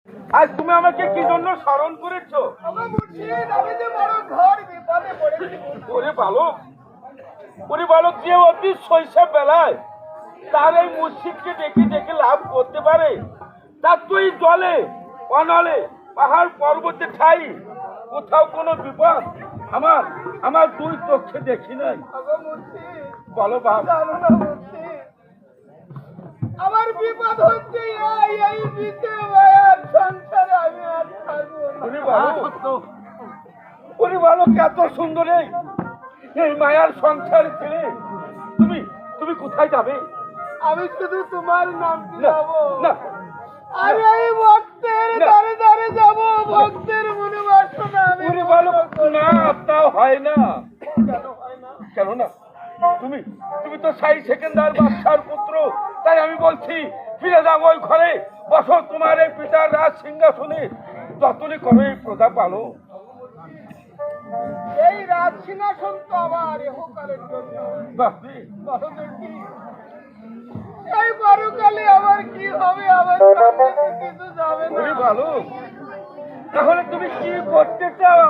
আজ তুমি আমাকে কি জন্য স্মরণ করেছো? ওরে বালক, ওরে বালক, যে অতি শৈশব বেলায় তার এই মুর্শিদকে ডেকে ডেকে লাভ করতে পারে, তার তুই জলে অনলে পাহাড় পর্বতে ঠাই কোথাও কোনো বিপদ আমার আমার দুই চোখে দেখি নাই। বলো বাপ। আমার বিপদ হচ্ছে এই দিতে ভাইয়ার সংসারে আমি আর থাকবো না। ওরে বালক, এত সুন্দর এই মায়ার সংসার ছেড়ে তুমি তুমি কোথায় যাবে? আমি শুধু তোমার নাম না যাবো। না, আরে এই ভক্তের দ্বারে দ্বারে যাবো, ভক্তের মনে বাসনা আমি ওরে বালক, না তাও হয় না। কেন হয় না? কেন না? তুমি তুমি তো সাই সেকেন্দার বাদশার পুত্র, তাই আমি বলছি ফিরে যাও ওই ঘরে, বসো তোমার এই পিতার রাজ সিংহাসনে, যতনি করো এই প্রজা পালো। এই রাজ সিংহাসন তো আমার ইহকালের জন্য। বাপরে, বলো দেখি, এই পরকালে আমার কি হবে? আমার সামনে তো কিছু যাবে না। ওরে বালক, তাহলে তুমি কি করতে চাও?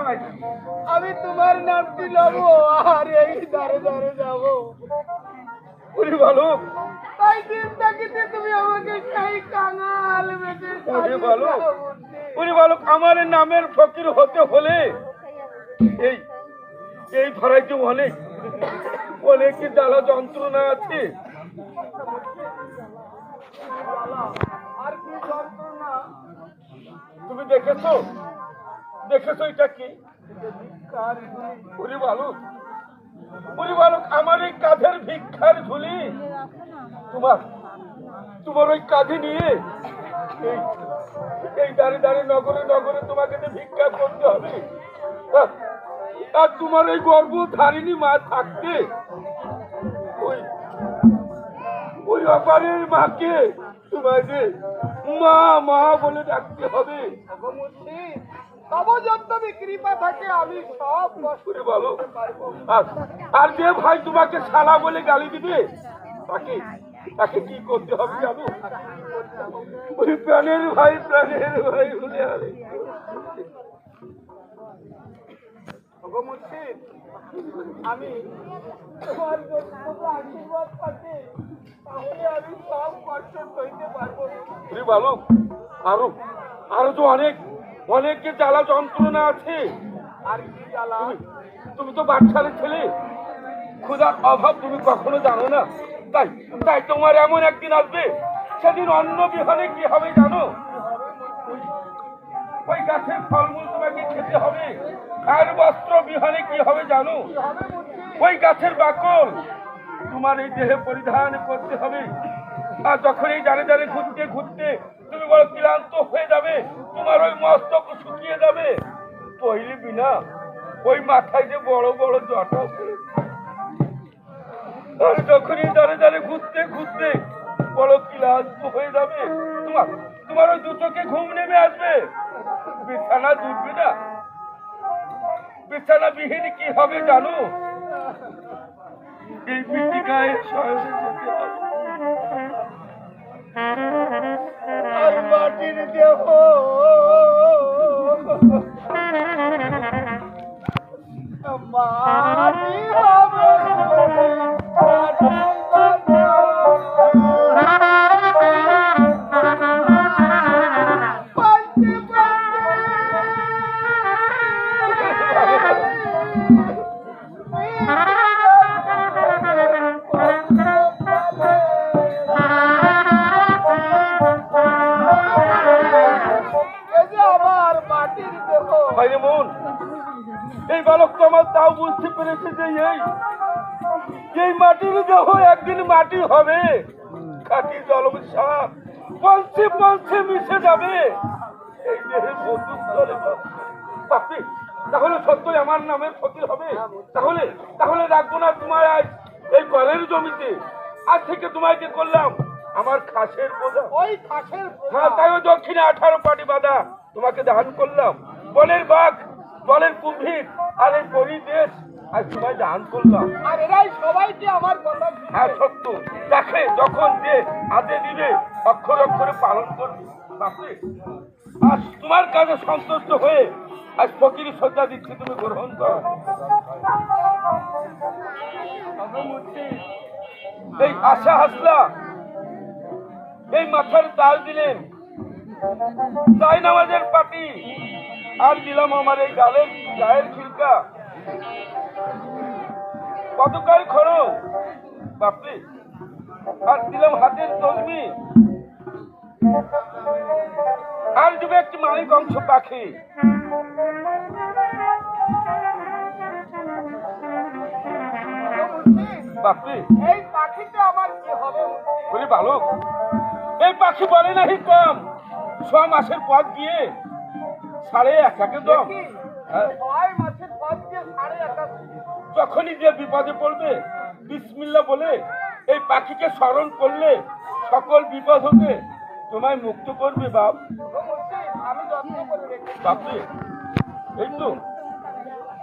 আমি তোমার নামটি নেবো আর এই দ্বারে দ্বারে যাবো। ওরে বালক, তাই দিন থাকিতে তুমি আমাকে সেই কাঙাল বেঁধে ওরে বালক, ওরে বালক, আমার নামের ফকির হতে হলে এই এই ধরাই যে অনেক অনেক জ্বালা যন্ত্রণা আছে। আর কি যন্ত্রণা? তুমি দেখেছো দেখেছো এটা কি? ওরে বালক, ওরে বালক, আমার এই কাঁধের ভিক্ষার ঝুলি তোমার তোমার ওই কাঁধে নিয়ে এই এই দাঁড়ে দাঁড়ে নগরে নগরে তোমাকে তো ভিক্ষা করতে হবে। আর তোমার ওই গর্ভধারিণী মা থাকতে ওই ওই অপারের মাকে তোমাকে মা মা বলে ডাকতে হবে। তব যন্ত্রী কৃপা থাকে আমি সব করে বলো। আর যে ভাই তোমাকে শালা বলে গালি দিবে তাকে তাকে কি করতে হবে জানো? ওই প্রাণের ভাই বলে আরে আমি তোমার আশীর্বাদ থাকে, তাহলে আমি সব কষ্ট সইতে পারবো। বালক, আরো আরো তো অনেক অনেক জ্বালা যন্ত্রণা আছে। আর কি জ্বালা? তুমি তো বাচ্চাদের ছেলে, ক্ষুধার অভাব তুমি কখনো জানো না। তাই তাই তোমার এমন একদিন আসবে, সেদিন অন্ন বিহনে কি হবে জানো? ওই গাছের ফলমূল তোমাকে খেতে হবে। আর বস্ত্র বিহনে কি হবে জানো? ওই গাছের বাকল তোমার এই দেহে পরিধান করতে হবে। আর যখন এই দাঁড়ে দাঁড়ে ঘুরতে ঘুরতে তুমি বড় ক্লান্ত হয়ে যাবে, তোমার ওই মস্তক শুকিয়ে যাবে, পহিলি বিনা ওই মাথায় যে বড় বড় জটা, আর যখনই দাঁড়ে দাঁড়ে ঘুরতে ঘুরতে বড় ক্লান্ত হয়ে যাবে, তোমার তোমার ওই দুটোকে ঘুম নেমে আসবে, বিছানা জুটবে না। বিছানা বিহীন কি হবে জানো? এই পিটিকায় শয়নে যেতে হবে। আর মাটির দেহ মাটি হবে এই বালক তো আমার তাও বুঝতে পেরেছে যে এই মাটির দেহ একদিন মাটি হবে, খাঁটি জলবিশ্বাস পঞ্চে পঞ্চে মিশে যাবে এই দেহের বন্ধুস্থলে। তাহলে সত্যই আমার নামের ক্ষতি হবে। তাহলে তাহলে রাখবো না তোমার আজ এই ঘরের জমিতে। আজ থেকে তোমাকে করলাম আমার খাসের বোঝা। ওই খাসের হ্যাঁ, তাই ওই দক্ষিণে 18 পাটি বাঁধা তোমাকে দান করলাম। বনের বাঘ, বনের কুম্ভীর আর এই পরিদেশ আজ তোমায় দান করলাম। আর এরাই সবাইকে আমার কথা হ্যাঁ সত্য, দেখে যখন যে আদে দিবে অক্ষর অক্ষরে পালন করবে। আর তোমার কাজে সন্তুষ্ট হয়ে আজ ফকির শ্রদ্ধা দিচ্ছি, তুমি গ্রহণ করো। এই আশা হাসলা, এই মাথার তাল দিলেন, তাই নামাজের পাটি, আর দিলাম আমার এই গায়ের খিলকা, কতকাল খড়ো বাপরে, আর দিলাম হাতের তসবি, আর দেবে একটি মানিক অংশ পাখি। বাপরে, এই পাখিতে আমার কি হবে? বলি বালক, এই পাখি বলে নাহি কম, 6 মাসের পথ গিয়ে 1.5 দম। হ্যাঁ, 6 মাসের পর দিয়ে 1.5 যখনই যে বিপদে পড়বে বিসমিল্লাহ বলে এই পাখিকে স্মরণ করলে সকল বিপদ হতে তোমায় মুক্ত করবে বাপ। আমি যত্ন করে রেখে বাপরে,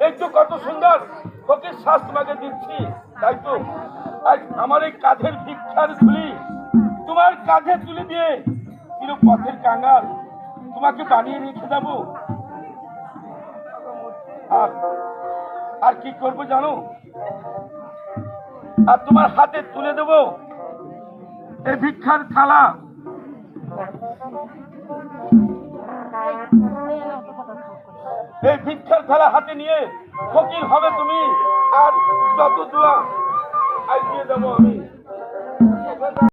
এই তো কত সুন্দর ফকির শ্বাস তোমাকে দিচ্ছি, তাই তো আজ আমার এই কাঁধের ভিক্ষার ঝুলি তোমার কাঁধে তুলে দিয়ে চির পথের কাঙাল তোমাকে বানিয়ে রেখে যাবো। আর কি করবো জানো, আর তোমার হাতে তুলে দেব এই ভিক্ষার থালা। এই ভিক্ষার থালা হাতে নিয়ে ফকির হবে তুমি, আর যত দোয়া আজ দিয়ে দেবো আমি।